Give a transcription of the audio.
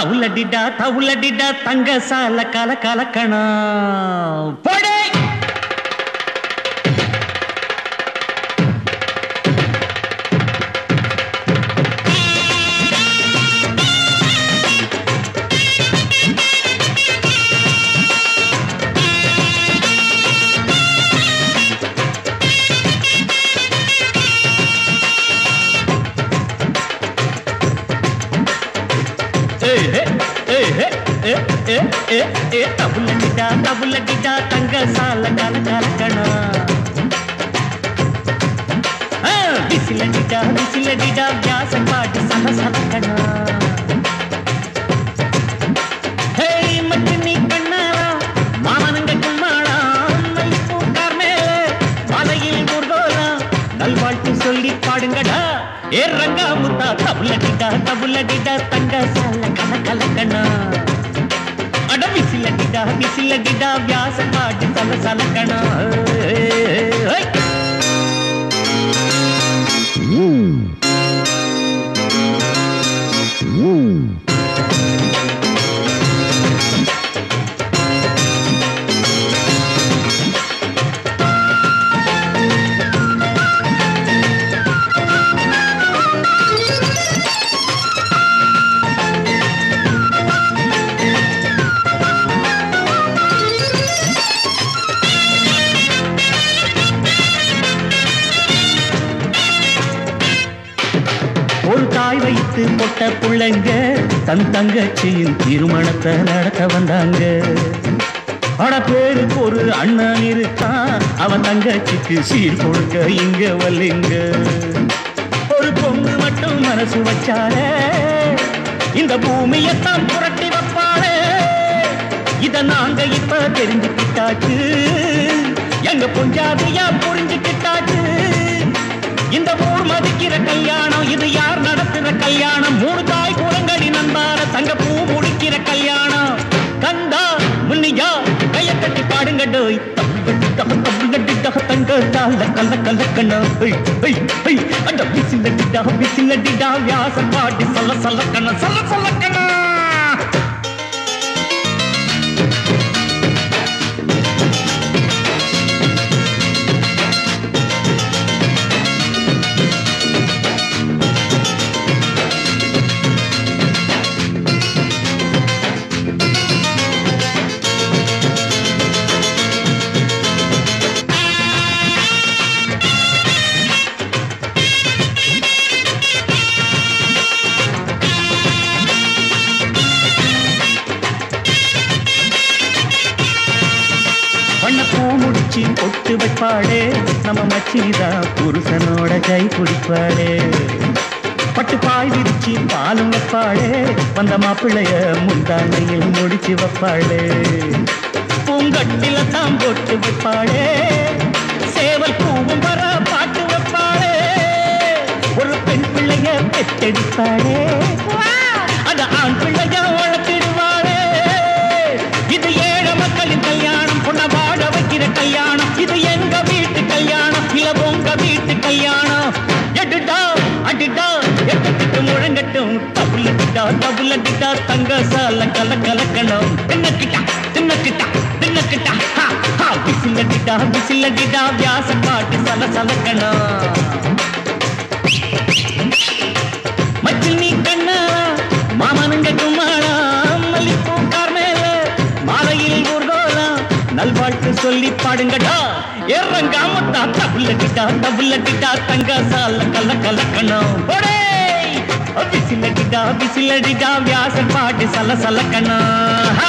தவுலடிடா தங்க சால கல கலக்கணும் போடே. தவுலடிடா தங்க சால கல கலக்கணும். விசிலடிடா வியாச பாட்டு சல சலக்கணும். மட்டு நீ கண்ணாரா மாமனங்க கும்மாடா பூக்கார் மேல மலையில் முருகோலா நல்வாழ்த்து சொல்லி பாடுங்கடா. ஏறங்கா முத்தா தவுலடிடா தங்க சால கல கலக்கணும். அட விசிலடிடா வியாச பாட்டு சல சலக்கணும். ஒரு தாய் வைத்து பொட்ட புள்ளைங்க தன் தங்கச்சியின் திருமணத்தை நடத்த வந்தாங்க. ஆனா பேருக்கு ஒரு அண்ணன் இருக்கான், அவன் தங்கச்சிக்கு சீர் கொடுக்க இங்க வரலைங்க. ஒரு பொண்ணு மட்டும் மனசு வச்சாலே இந்த பூமியத்தான் புரட்டி வைப்பாளே. இத நாங்க இப்ப தெரிஞ்சுக்கிட்டாச்சு, எங்க பொஞ்சாதியா புரிஞ்சுக்கிட்டாச்சு. இந்த ஊர் மதிக்கிற கல்யாணம், இது யார் நடத்துற கல்யாணம்? மூணு தாய் குளங்களின் அன்பார தங்க பூ முடிக்கிற கல்யாணம். கந்தா முன்னியா கைய கட்டி பாடுங்கடோ. தங்க தால கல்ல கலக்கணும். அந்த விசிலடிடா வியாசம் பாட்டி சொல்ல சொல்லக்கணும். பூ முடிச்சு பொட்டு வைப்பாளே நம்ம மச்சிதா புருஷனோட கை குடிப்பாளே. பட்டு பாய் விரிச்சு பாலும் வைப்பாளே, வந்த மாப்பிள்ளைய முந்தானையில் முடிச்சு வைப்பாளே. பூங்கட்டில தான் பொட்டு வைப்பாளே, சேவல் பூவும் வர பாட்டு வைப்பாளே. ஒரு பெண் பிள்ளைய பெற்றெடுப்பாளே, அந்த ஆண் பிள்ளைய வளர்த்திடுவாளே. இது ஏழை மக்களின் கல்யாணம், பொண்ண வாழ வைக்கிற கல்யாணம். இது எங்க வீட்டு கல்யாணம், இல்ல உங்க வீட்டு கல்யாணம். எடுடா அடிடா எட்டு முழங்கட்டும். தவுலடிடா தங்க சால கல கலக்கணும். தின்னக்கிட்டா விசிலடிடா வியாச பாட்டு சல சலக்கணும். மச்சில் நீ கண்ணா மாமனுங்க கும்மாளா மல்லிப்பூக்கார் மேல மாலையில் ஊர்கோலா நல்வாழ்த்து சொல்லி பாடுங்கடா. ஏறங்கா முத்தா தவுலடிடா தங்க சால கல கலக்கணும். விசிலடிடா வியாச பாட்டு சல சலக்கணும்.